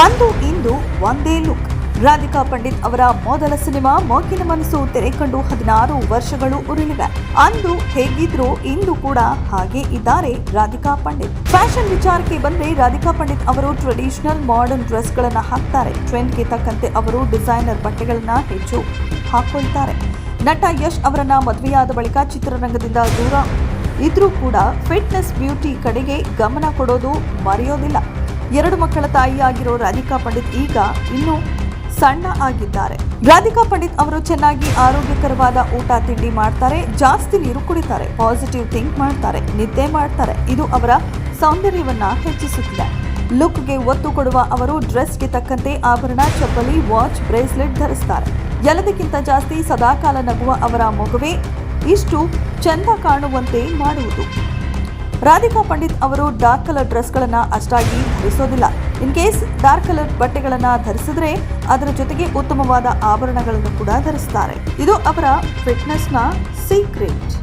ಅಂದು ಇಂದು ಒಂದೇ ಲುಕ್. ರಾಧಿಕಾ ಪಂಡಿತ್ ಅವರ ಮೊದಲ ಸಿನಿಮಾ ಮೊಗ್ಗಿನ ಮನಸ್ಸು ತೆರೆ ಕಂಡು 16 ವರ್ಷಗಳು ಉರುಳಿವೆ. ಅಂದು ಹೇಗಿದ್ರು ಇಂದು ಕೂಡ ಹಾಗೆ ಇದ್ದಾರೆ ರಾಧಿಕಾ ಪಂಡಿತ್. ಫ್ಯಾಷನ್ ವಿಚಾರಕ್ಕೆ ಬಂದ್ರೆ ರಾಧಿಕಾ ಪಂಡಿತ್ ಅವರು ಟ್ರೆಡಿಷನಲ್ ಮಾಡರ್ನ್ ಡ್ರೆಸ್ ಗಳನ್ನ ಹಾಕ್ತಾರೆ. ಟ್ರೆಂಡ್ಗೆ ತಕ್ಕಂತೆ ಅವರು ಡಿಸೈನರ್ ಬಟ್ಟೆಗಳನ್ನ ಹೆಚ್ಚು ಹಾಕೊಳ್ತಾರೆ. ನಟ ಯಶ್ ಅವರನ್ನ ಮದುವೆಯಾದ ಬಳಿಕ ಚಿತ್ರರಂಗದಿಂದ ದೂರ ಇದ್ರೂ ಕೂಡ ಫಿಟ್ನೆಸ್ ಬ್ಯೂಟಿ ಕಡೆಗೆ ಗಮನ ಕೊಡೋದು ಮರೆಯೋದಿಲ್ಲ. 2 ಮಕ್ಕಳ ತಾಯಿಯಾಗಿರೋ ರಾಧಿಕಾ ಪಂಡಿತ್ ಈಗ ಇನ್ನೂ ಸಣ್ಣ ಆಗಿದ್ದಾರೆ. ರಾಧಿಕಾ ಪಂಡಿತ್ ಅವರು ಚೆನ್ನಾಗಿ ಆರೋಗ್ಯಕರವಾದ ಊಟ ತಿಂಡಿ ಮಾಡ್ತಾರೆ, ಜಾಸ್ತಿ ನೀರು ಕುಡಿತಾರೆ, ಪಾಸಿಟಿವ್ ಥಿಂಕ್ ಮಾಡ್ತಾರೆ, ನಿದ್ದೆ ಮಾಡ್ತಾರೆ. ಇದು ಅವರ ಸೌಂದರ್ಯವನ್ನ ಹೆಚ್ಚಿಸುತ್ತಿದೆ. ಲುಕ್ಗೆ ಒತ್ತು ಕೊಡುವ ಅವರು ಡ್ರೆಸ್ಗೆ ತಕ್ಕಂತೆ ಆಭರಣ, ಚಪ್ಪಲಿ, ವಾಚ್, ಬ್ರೇಸ್ಲೆಟ್ ಧರಿಸ್ತಾರೆ. ಎಲ್ಲದಕ್ಕಿಂತ ಜಾಸ್ತಿ ಸದಾಕಾಲ ನಗುವ ಅವರ ಮಗುವೇ ಇಷ್ಟು ಚೆಂದ ಕಾಣುವಂತೆ ಮಾಡುವುದು. ರಾಧಿಕಾ ಪಂಡಿತ್ ಅವರು ಡಾರ್ಕ್ ಕಲರ್ ಡ್ರೆಸ್ಗಳನ್ನ ಅಷ್ಟಾಗಿ ಧರಿಸೋದಿಲ್ಲ. ಇನ್ ಕೇಸ್ ಡಾರ್ಕ್ ಕಲರ್ ಬಟ್ಟೆಗಳನ್ನ ಧರಿಸಿದ್ರೆ ಅದರ ಜೊತೆಗೆ ಉತ್ತಮವಾದ ಆಭರಣಗಳನ್ನು ಕೂಡ ಧರಿಸ್ತಾರೆ. ಇದು ಅವರ ಫಿಟ್ನೆಸ್ನ ಸೀಕ್ರೆಟ್.